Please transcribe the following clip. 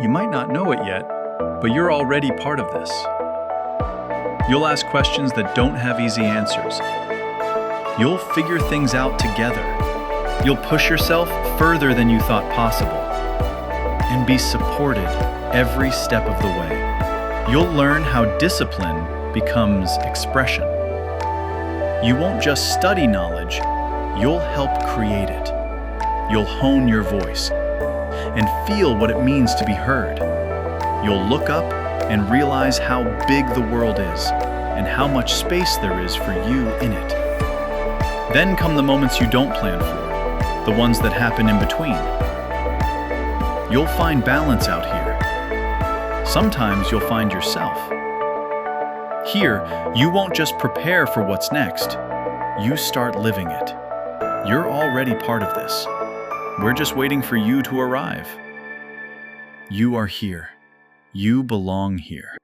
You might not know it yet, but you're already part of this. You'll ask questions that don't have easy answers. You'll figure things out together. You'll push yourself further than you thought possible, and be supported every step of the way. You'll learn how discipline becomes expression. You won't just study knowledge, you'll help create it. You'll hone your voice and feel what it means to be heard. You'll look up and realize how big the world is and how much space there is for you in it. Then come the moments you don't plan for, the ones that happen in between. You'll find balance out here. Sometimes you'll find yourself. Here, you won't just prepare for what's next, you start living it. You're already part of this. We're just waiting for you to arrive. You are here. You belong here.